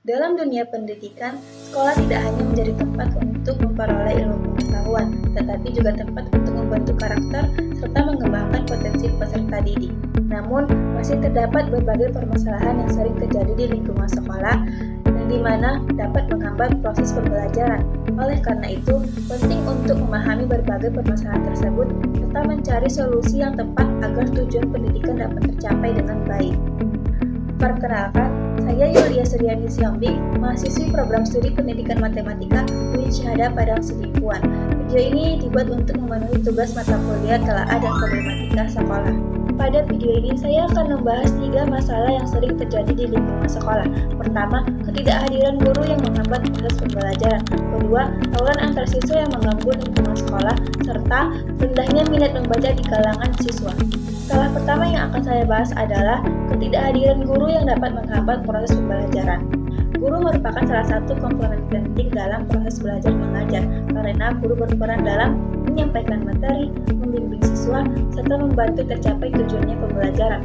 Dalam dunia pendidikan, sekolah tidak hanya menjadi tempat untuk memperoleh ilmu pengetahuan, tetapi juga tempat untuk membentuk karakter serta mengembangkan potensi peserta didik. Namun, masih terdapat berbagai permasalahan yang sering terjadi di lingkungan sekolah, yang dimana dapat menghambat proses pembelajaran. Oleh karena itu, penting untuk memahami berbagai permasalahan tersebut, serta mencari solusi yang tepat agar tujuan pendidikan dapat tercapai dengan baik. Perkenalkan, saya Yulia Suryani Siombing, mahasiswi program studi pendidikan matematika UIN Syahada Padang Sidimpuan. Video ini dibuat untuk memenuhi tugas mata kuliah telaah dan problematika sekolah. Pada video ini saya akan membahas 3 masalah yang sering terjadi di lingkungan sekolah. Pertama, ketidakhadiran guru yang menghambat proses pembelajaran. Kedua, tawuran antar siswa yang mengganggu lingkungan sekolah, serta rendahnya minat membaca di kalangan siswa. Masalah pertama yang akan saya bahas adalah ketidakhadiran guru yang dapat menghambat proses pembelajaran. Guru merupakan salah satu komponen penting dalam proses belajar mengajar, karena guru berperan dalam menyampaikan materi, membimbing siswa, serta membantu tercapai tujuannya pembelajaran.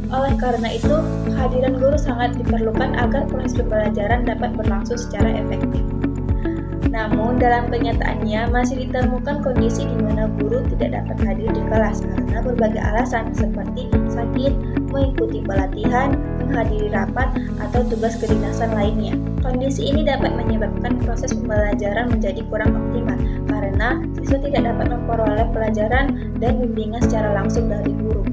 Oleh karena itu, kehadiran guru sangat diperlukan agar proses pembelajaran dapat berlangsung secara efektif. Namun, dalam kenyataannya masih ditemukan kondisi di mana guru tidak dapat hadir di kelas karena berbagai alasan seperti sakit, mengikuti pelatihan, menghadiri rapat, atau tugas kedinasan lainnya. Kondisi ini dapat menyebabkan proses pembelajaran menjadi kurang optimal karena siswa tidak dapat memperoleh pelajaran dan bimbingan secara langsung dari guru.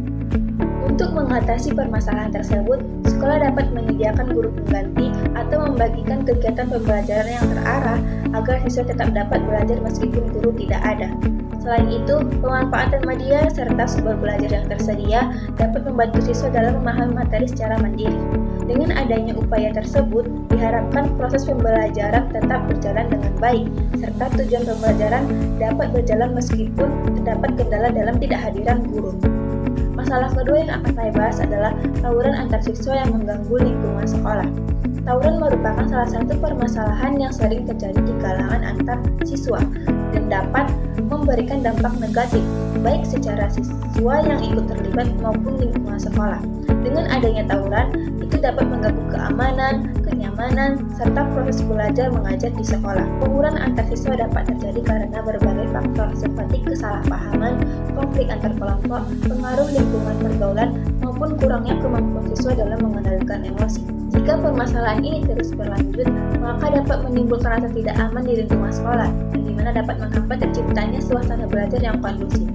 Untuk mengatasi permasalahan tersebut, sekolah dapat menyediakan guru pengganti atau membagikan kegiatan pembelajaran yang terarah agar siswa tetap dapat belajar meskipun guru tidak ada. Selain itu, pemanfaatan media serta sumber belajar yang tersedia dapat membantu siswa dalam memahami materi secara mandiri. Dengan adanya upaya tersebut, diharapkan proses pembelajaran tetap berjalan dengan baik, serta tujuan pembelajaran dapat berjalan meskipun terdapat kendala dalam ketidakhadiran guru. Masalah kedua yang akan saya bahas adalah tawuran antar siswa yang mengganggu lingkungan sekolah. Tawuran merupakan salah satu permasalahan yang sering terjadi di kalangan antar siswa dan dapat memberikan dampak negatif, baik secara siswa yang ikut terlibat maupun lingkungan sekolah. Dengan adanya tawuran, itu dapat mengganggu keamanan, kenyamanan, serta proses belajar mengajar di sekolah. Tawuran antar siswa dapat terjadi karena berbagai faktor seperti kesalahpahaman, konflik antar kelompok, pengaruh lingkungan pergaulan, maupun kurangnya kemampuan siswa dalam mengendalikan emosi. Jika permasalahan ini terus berlanjut, maka dapat menimbulkan rasa tidak aman di lingkungan sekolah, yang dimana dapat menghambat terciptanya suasana belajar yang kondusif.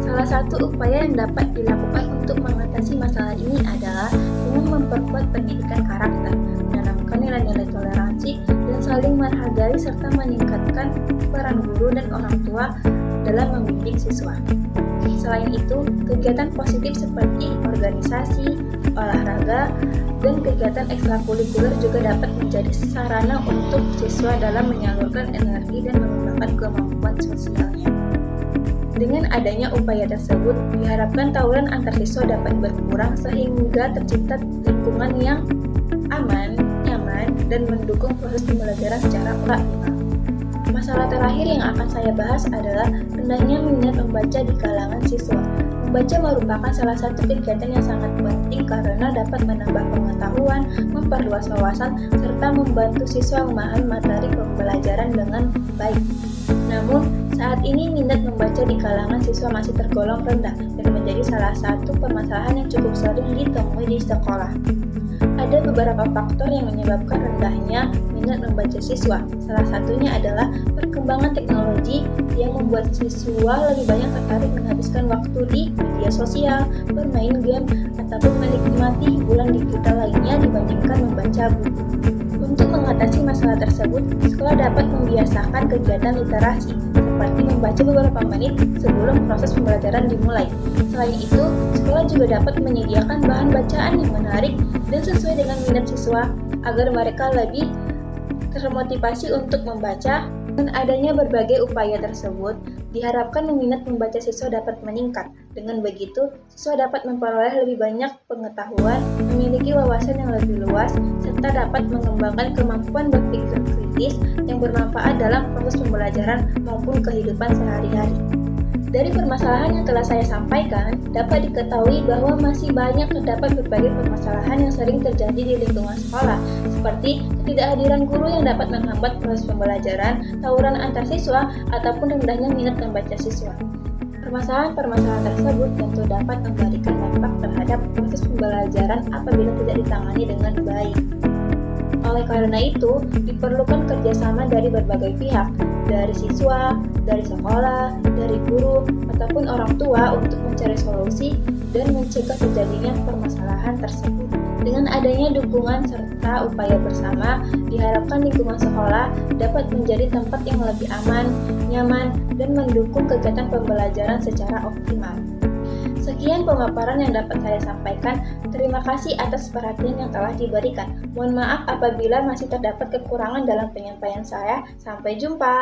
Salah satu upaya yang dapat dilakukan untuk mengatasi masalah ini adalah dengan memperkuat pendidikan karakter, menanamkan nilai-nilai toleransi, dan saling menghargai serta meningkatkan peran guru dan orang tua dalam membimbing siswa. Selain itu, kegiatan positif seperti organisasi, olahraga, dan kegiatan ekstrakurikuler juga dapat menjadi sarana untuk siswa dalam menyalurkan energi dan mengembangkan kemampuan sosialnya. Dengan adanya upaya tersebut, diharapkan tawuran antar siswa dapat berkurang sehingga tercipta lingkungan yang aman, nyaman, dan mendukung proses pembelajaran secara optimal. Masalah terakhir yang akan saya bahas adalah rendahnya minat membaca di kalangan siswa. Membaca merupakan salah satu kegiatan yang sangat penting karena dapat menambah pengetahuan, memperluas wawasan, serta membantu siswa memahami materi pembelajaran dengan baik. Namun, saat ini minat membaca di kalangan siswa masih tergolong rendah dan menjadi salah satu permasalahan yang cukup sering ditemui di sekolah. Ada beberapa faktor yang menyebabkan rendahnya minat membaca siswa. Salah satunya adalah perkembangan teknologi yang membuat siswa lebih banyak tertarik menghabiskan waktu di media sosial, bermain game, ataupun menikmati hiburan digital lainnya dibandingkan membaca buku. Untuk mengatasi masalah tersebut, sekolah dapat membiasakan kegiatan literasi, seperti membaca beberapa menit sebelum proses pembelajaran dimulai. Selain itu, sekolah juga dapat menyediakan bahan bacaan yang menarik dan sesuai dengan minat siswa agar mereka lebih termotivasi untuk membaca. Dengan adanya berbagai upaya tersebut, diharapkan minat membaca siswa dapat meningkat. Dengan begitu, siswa dapat memperoleh lebih banyak pengetahuan, memiliki wawasan yang lebih luas, serta dapat mengembangkan kemampuan berpikir kritis yang bermanfaat dalam proses pembelajaran maupun kehidupan sehari-hari. Dari permasalahan yang telah saya sampaikan, dapat diketahui bahwa masih banyak terdapat berbagai permasalahan yang sering terjadi di lingkungan sekolah, seperti ketidakhadiran guru yang dapat menghambat proses pembelajaran, tawuran antar siswa, ataupun rendahnya minat membaca siswa. Permasalahan-permasalahan tersebut tentu dapat memberikan dampak terhadap proses pembelajaran apabila tidak ditangani dengan baik. Oleh karena itu, diperlukan kerjasama dari berbagai pihak, dari siswa, dari sekolah, dari guru, ataupun orang tua untuk mencari solusi dan mencegah terjadinya permasalahan tersebut. Dengan adanya dukungan serta upaya bersama, diharapkan lingkungan sekolah dapat menjadi tempat yang lebih aman, nyaman, dan mendukung kegiatan pembelajaran secara optimal. Sekian pemaparan yang dapat saya sampaikan. Terima kasih atas perhatian yang telah diberikan. Mohon maaf apabila masih terdapat kekurangan dalam penyampaian saya. Sampai jumpa.